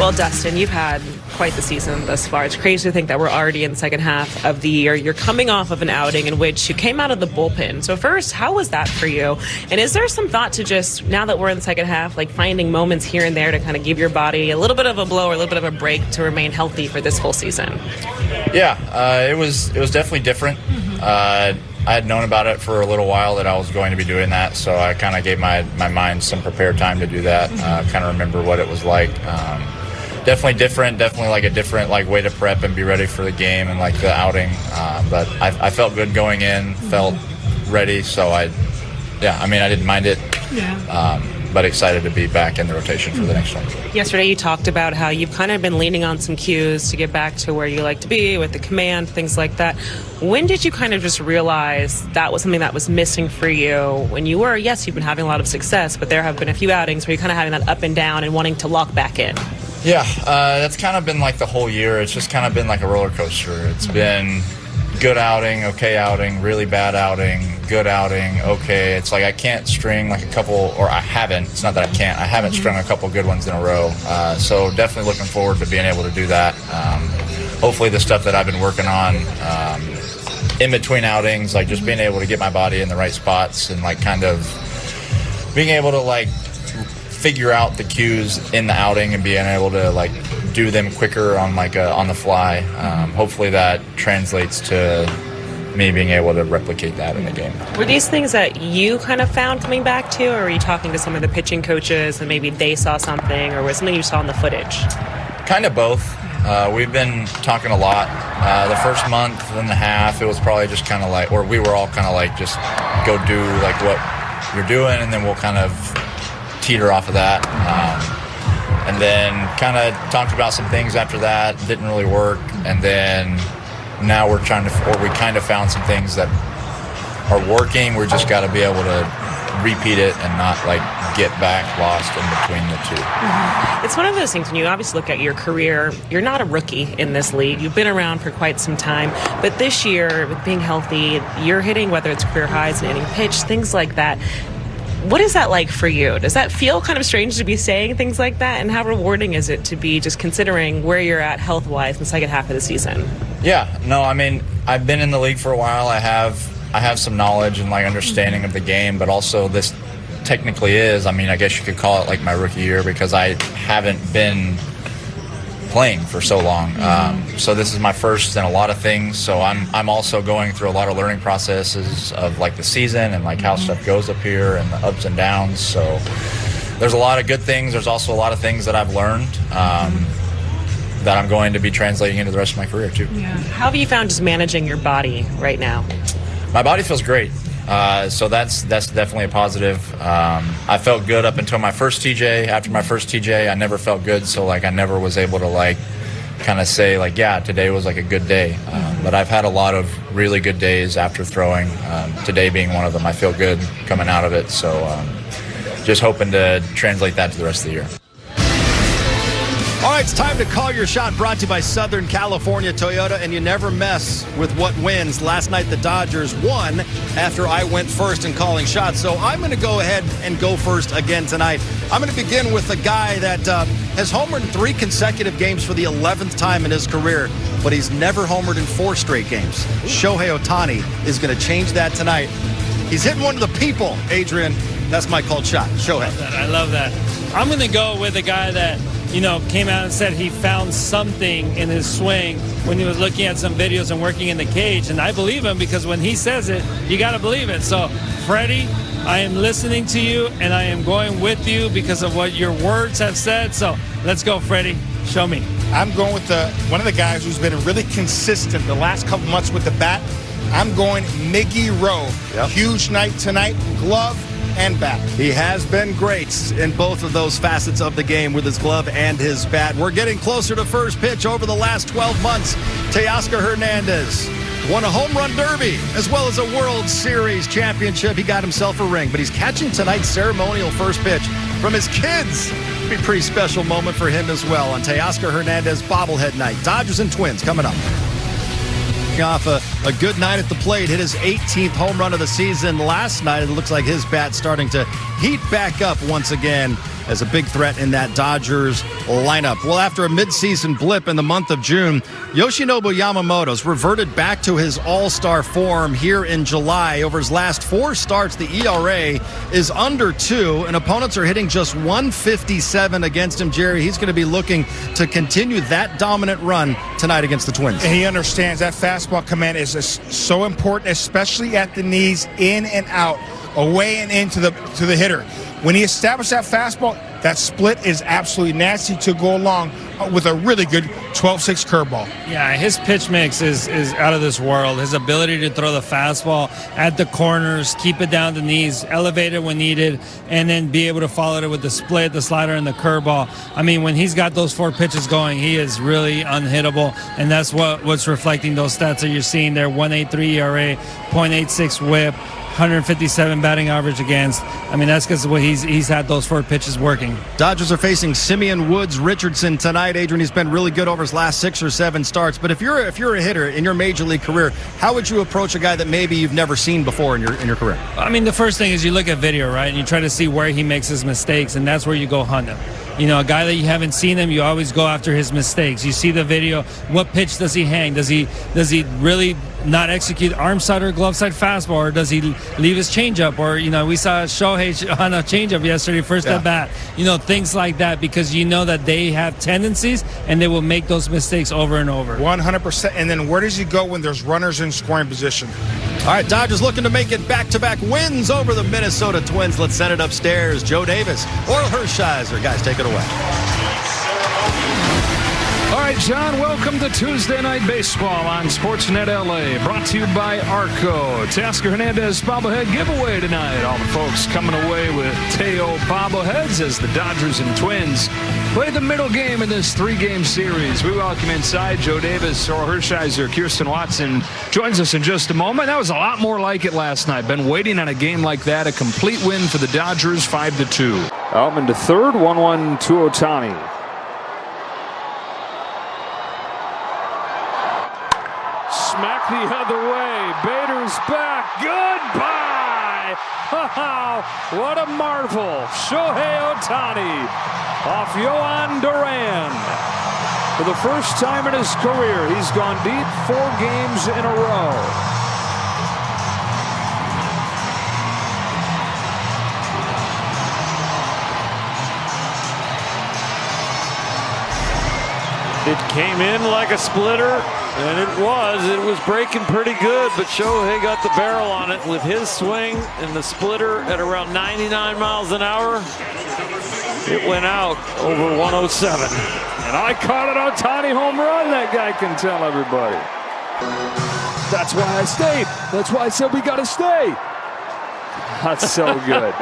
Well, Dustin, you've had quite the season thus far. It's crazy to think that we're already in the second half of the year. You're coming off of an outing in which you came out of the bullpen. So first, how was that for you? And is there some thought to just, now that we're in the second half, like finding moments here and there to kind of give your body a little bit of a blow or a little bit of a break to remain healthy for this whole season? Yeah, it was definitely different. I had known about it for a little while that I was going to be doing that, so I kind of gave my mind some prepared time to do that. Kind of remember what it was like. Definitely different. Definitely like a different way to prep and be ready for the game and like the outing. But I felt good going in. Felt ready. So I didn't mind it. Yeah. But excited to be back in the rotation for the next one. Yesterday you talked about how you've kind of been leaning on some cues to get back to where you like to be with the command, things like that. When did you kind of just realize that was something that was missing for you when you were, yes, you've been having a lot of success, but there have been a few outings where you're kind of having that up and down and wanting to lock back in? Yeah, that's kind of been like the whole year. It's just kind of been like a roller coaster. It's been good outing, okay outing, really bad outing, good outing, okay. It's like I can't string like a couple, or I haven't. It's not that I can't. I haven't strung a couple good ones in a row. So definitely looking forward to being able to do that. Hopefully the stuff that I've been working on in between outings, like just being able to get my body in the right spots and like kind of being able to like figure out the cues in the outing and being able to like do them quicker on like on the fly. Hopefully that translates to me being able to replicate that in the game. Were these things that you kind of found coming back to, or were you talking to some of the pitching coaches and maybe they saw something, or was something you saw in the footage? Kind of both. We've been talking a lot. The first month and a half, it was probably just kind of like, or we were all kind of like, just go do like what you're doing, and then we'll kind of teeter off of that. And then kind of talked about some things after that, didn't really work. And then now we're trying to, or we kind of found some things that are working. We're just got to be able to repeat it and not like get back lost in between the two. It's one of those things when you obviously look at your career, you're not a rookie in this league. You've been around for quite some time. But this year, with being healthy, you're hitting, whether it's career highs in inning pitch, things like that. What is that like for you? Does that feel kind of strange to be saying things like that? And how rewarding is it to be just considering where you're at health-wise in the second half of the season? Yeah, no, I mean, I've been in the league for a while. I have some knowledge and like understanding of the game, but also this technically is, I mean, I guess you could call it like my rookie year because I haven't been playing for so long. So this is my first in a lot of things. So I'm also going through a lot of learning processes of like the season and like how stuff goes up here and the ups and downs. So there's a lot of good things. There's also a lot of things that I've learned that I'm going to be translating into the rest of my career too. Yeah. How have you found just managing your body right now? My body feels great. So that's definitely a positive. I felt good up until my first TJ. After my first TJ, I never felt good. So like I never was able to like kind of say like, yeah, today was like a good day. But I've had a lot of really good days after throwing. Today being one of them. I feel good coming out of it. So just hoping to translate that to the rest of the year. All right, it's time to call your shot, brought to you by Southern California Toyota, and you never mess with what wins. Last night, the Dodgers won after I went first in calling shots, so I'm going to go ahead and go first again tonight. I'm going to begin with a guy that has homered in 3 consecutive games for the 11th time in his career, but he's never homered in 4 straight games. Shohei Ohtani is going to change that tonight. He's hitting one of the people, Adrian. That's my called shot. Shohei. I love that. I'm going to go with a guy that, you know, came out and said he found something in his swing when he was looking at some videos and working in the cage. And I believe him because when he says it, you got to believe it. So, Freddie, I am listening to you and I am going with you because of what your words have said. So, let's go, Freddie. Show me. I'm going with one of the guys who's been really consistent the last couple months with the bat. I'm going Miggy Rowe. Yep. Huge night tonight, glove and bat. He has been great in both of those facets of the game with his glove and his bat. We're getting closer to first pitch. Over the last 12 months, Teoscar Hernandez won a home run derby as well as a World Series championship. He got himself a ring, but he's catching tonight's ceremonial first pitch from his kids. It'll be a pretty special moment for him as well on Teoscar Hernandez bobblehead night. Dodgers and Twins coming up. Off a good night at the plate, hit his 18th home run of the season last night. It looks like his bat starting to heat back up once again as a big threat in that Dodgers lineup. Well, after a midseason blip in the month of June, Yoshinobu Yamamoto's reverted back to his all-star form here in July. Over his last 4 starts, the ERA is under 2, and opponents are hitting just 157 against him. Jerry, he's going to be looking to continue that dominant run tonight against the Twins. And he understands that fastball command is so important, especially at the knees, in and out, away and into the hitter. When he established that fastball, that split is absolutely nasty to go along with a really good 12-6 curveball. Yeah, his pitch mix is out of this world. His ability to throw the fastball at the corners, keep it down the knees, elevate it when needed, and then be able to follow it with the split, the slider, and the curveball. I mean, when he's got those 4 pitches going, he is really unhittable, and that's what's reflecting those stats that you're seeing there. 1.83 ERA, 0.86 whip, 157 batting average against. I mean, that's because he's had those 4 pitches working. Dodgers are facing Simeon Woods Richardson tonight. Adrian, he's been really good over his last 6 or 7 starts. But if you're a hitter in your major league career, how would you approach a guy that maybe you've never seen before in your career? I mean, the first thing is you look at video, right, and you try to see where he makes his mistakes, and that's where you go hunt him. You know, a guy that you haven't seen him, you always go after his mistakes. You see the video. What pitch does he hang? Does he really not execute arm side or glove side fastball, or does he leave his changeup? Or, you know, we saw Shohei on a changeup yesterday, first at bat. You know, things like that, because you know that they have tendencies and they will make those mistakes over and over. 100%. And then where does he go when there's runners in scoring position? All right, Dodgers looking to make it back-to-back wins over the Minnesota Twins. Let's send it upstairs. Joe Davis, Oral Hershiser. Guys, take it away. All right, John, welcome to Tuesday Night Baseball on Sportsnet LA. Brought to you by Arco. Teoscar Hernandez bobblehead giveaway tonight. All the folks coming away with Teo bobbleheads as the Dodgers and Twins play the middle game in this 3-game series. We welcome inside Joe Davis, Oral Hershiser, Kirsten Watson joins us in just a moment. That was a lot more like it last night. Been waiting on a game like that. A complete win for the Dodgers, 5-2. Altman to third, 1-1 to Ohtani. Smack the other way. Bader's back. Goodbye. Oh, what a marvel. Shohei Ohtani off Yohan Duran. For the first time in his career, he's gone deep 4 games in a row. It came in like a splitter. And it was breaking pretty good, but Shohei got the barrel on it with his swing and the splitter at around 99 miles an hour. It went out over 107. And I caught an Ohtani home run, that guy can tell everybody. That's why I stayed. That's why I said we got to stay. That's so good.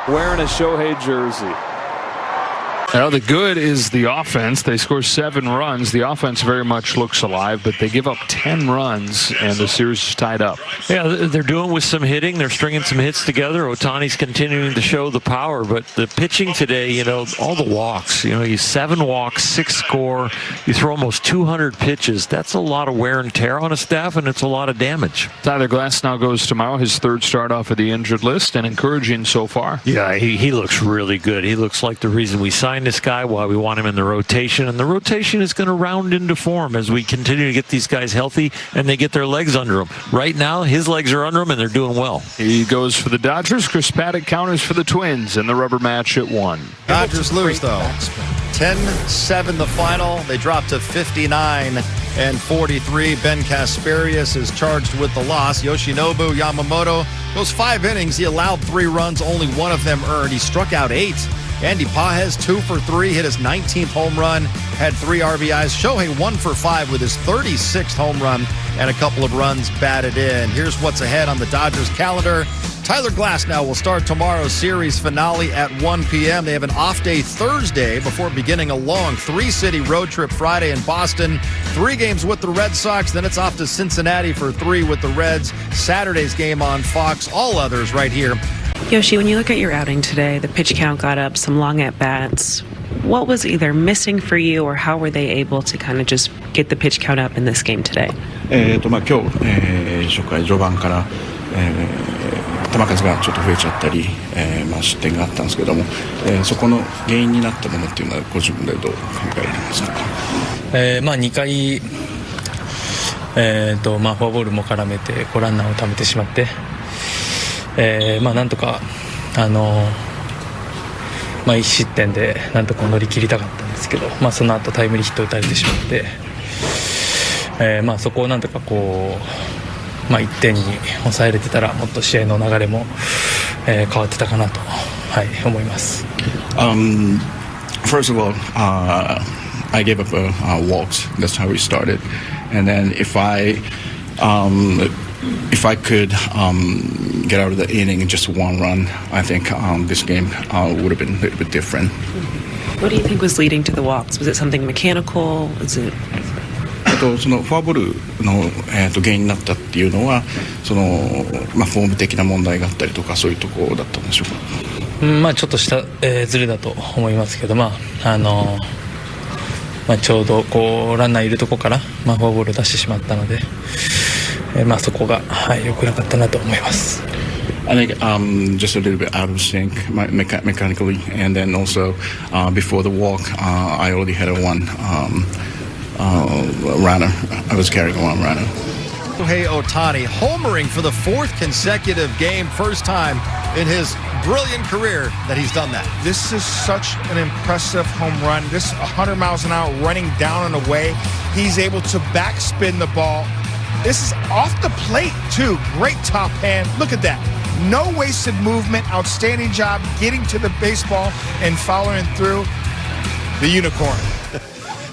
Wearing a Shohei jersey. Now, the good is the offense. They score 7 runs. The offense very much looks alive, but they give up 10 runs, and the series is tied up. Yeah, they're doing with some hitting. They're stringing some hits together. Ohtani's continuing to show the power, but the pitching today, you know, all the walks. You know, you 7 walks, 6 score. You throw almost 200 pitches. That's a lot of wear and tear on a staff, and it's a lot of damage. Tyler Glass now goes tomorrow, his 3rd start off of the injured list, and encouraging so far. Yeah, he looks really good. He looks like the reason we signed this guy, why we want him in the rotation, and the rotation is going to round into form as we continue to get these guys healthy and they get their legs under them. Right now, his legs are under him and they're doing well. He goes for the Dodgers. Chris Paddock counters for the Twins in the rubber match at 1. Dodgers lose, though. 10-7 the final. They drop to 59 and 43. Ben Casparius is charged with the loss. Yoshinobu Yamamoto goes 5 innings. He allowed 3 runs, only 1 of them earned. He struck out 8. Andy Pages 2 for 3, hit his 19th home run, had 3 RBIs. Shohei 1 for 5 with his 36th home run and a couple of runs batted in. Here's what's ahead on the Dodgers calendar. Tyler Glasnow will start tomorrow's series finale at 1 p.m. They have an off day Thursday before beginning a long 3-city road trip Friday in Boston. 3 games with the Red Sox, then it's off to Cincinnati for 3 with the Reds. Saturday's game on Fox, all others right here. Yoshi, when you look at your outing today, the pitch count got up, some long at-bats. What was either missing for you, or how were they able to kind of just get the pitch count up in this game today? 今日、初回序盤から、球数がちょっと増えちゃったり、失点があったんですけども、そこの原因になったものっていうのはご自分でどう考えられますか。2回、フォアボールも絡めてランナーをためてしまって、なんとか、1失点でなんとか乗り切りたかったんですけど、その後タイムリーヒットを打たれてしまって、そこをなんとか1点に抑えれてたらもっと試合の流れも、変わってたかなと、思います。First of all, I gave up walks. That's how we started, and then if I could get out of the inning in just one run, I think this game would have been a little bit different. What do you think was leading to the walks? Was it something mechanical? Is it? そのフォアボールの、原因になったっていうのはその、フォーム的な問題があったりとかそういうところだったんでしょうか。ちょっとした、ズレだと思いますけど、ちょうどランナーいるとこから、フォアボールを出してしまったので、そこが、良くなかったなと思います。I think just a little bit out of sync mechanically, and then also before the walk, I already had a one runner. I was carrying one runner. Shohei Ohtani homering for the fourth consecutive game, first time in his brilliant career that he's done that. This is such an impressive home run. This 100 miles an hour running down and away. He's able to backspin the ball. This is off the plate, too. Great top hand. Look at that. No wasted movement. Outstanding job getting to the baseball and following through. The unicorn.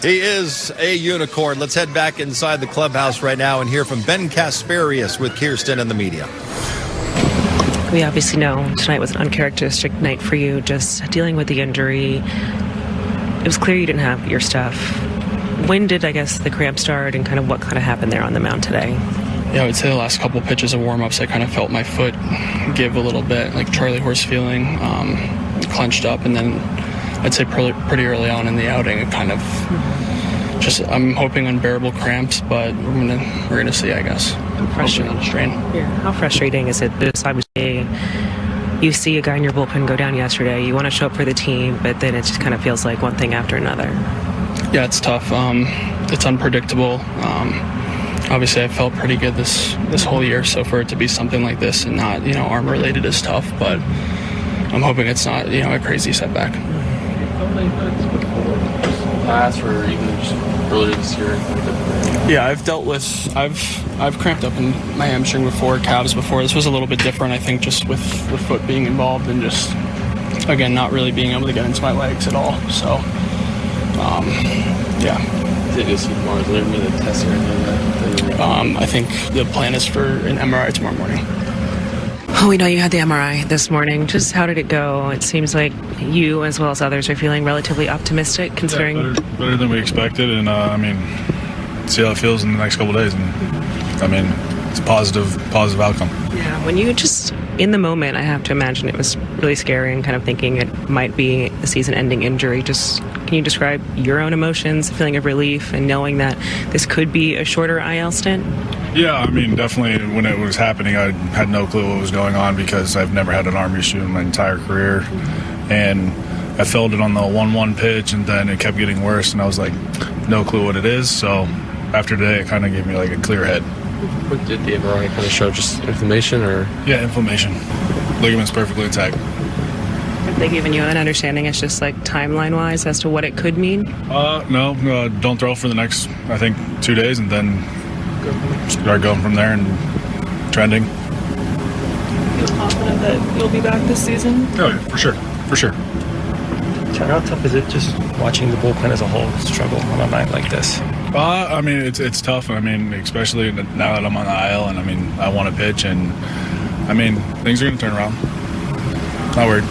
He is a unicorn. Let's head back inside the clubhouse right now and hear from Ben Casparius with Kirsten and the media. We obviously know tonight was an uncharacteristic night for you, just dealing with the injury. It was clear you didn't have your stuff. When did, I guess, the cramp start, and kind of what happened there on the mound today? Yeah, I would say the last couple pitches of warm-ups, I kind of felt my foot give a little bit, like Charlie Horse feeling, clenched up, and then I'd say pretty early on in the outing, it kind of just, I'm hoping unbearable cramps, but we're gonna see, I guess. Frustrating on a strain. Yeah. How frustrating is it? This obviously, you see a guy in your bullpen go down yesterday. You want to show up for the team, but then it just kind of feels like one thing after another. Yeah, it's tough. It's unpredictable. Obviously, I felt pretty good this whole year, so for it to be something like this and not, arm related is tough. But I'm hoping it's not, a crazy setback. Last or even just earlier this year? Yeah, I've cramped up in my hamstring before, calves before. This was a little bit different, I think, just with foot being involved and just, again, not really being able to get into my legs at all. So, yeah. Did you see tomorrow? Is there any tests or anything like that? I think the plan is for an MRI tomorrow morning. Oh, we know you had the MRI this morning. Just how did it go? It seems like you, as well as others, are feeling relatively optimistic, considering... Yeah, better than we expected, and see how it feels in the next couple of days. And it's a positive outcome. Yeah, when you just, in the moment, I have to imagine it was really scary and kind of thinking it might be a season-ending injury. Just, can you describe your own emotions, a feeling of relief, and knowing that this could be a shorter IL stint? Yeah, definitely when it was happening, I had no clue what was going on because I've never had an arm issue in my entire career. And I felt it on the 1-1 pitch, and then it kept getting worse, and I was like, no clue what it is. So after today, it kind of gave me like a clear head. What did the MRI kind of show? Just inflammation, or? Yeah, inflammation. Ligaments perfectly intact. Have they given you an understanding, it's just like timeline-wise, as to what it could mean? No, don't throw for the next, I think, 2 days, and then start going from there and trending. Feel confident that you'll be back this season? Oh, yeah, for sure. How tough is it just watching the bullpen as a whole struggle on a night like this? It's tough. Especially now that I'm on the IL, and I want to pitch, and things are going to turn around. Not worried.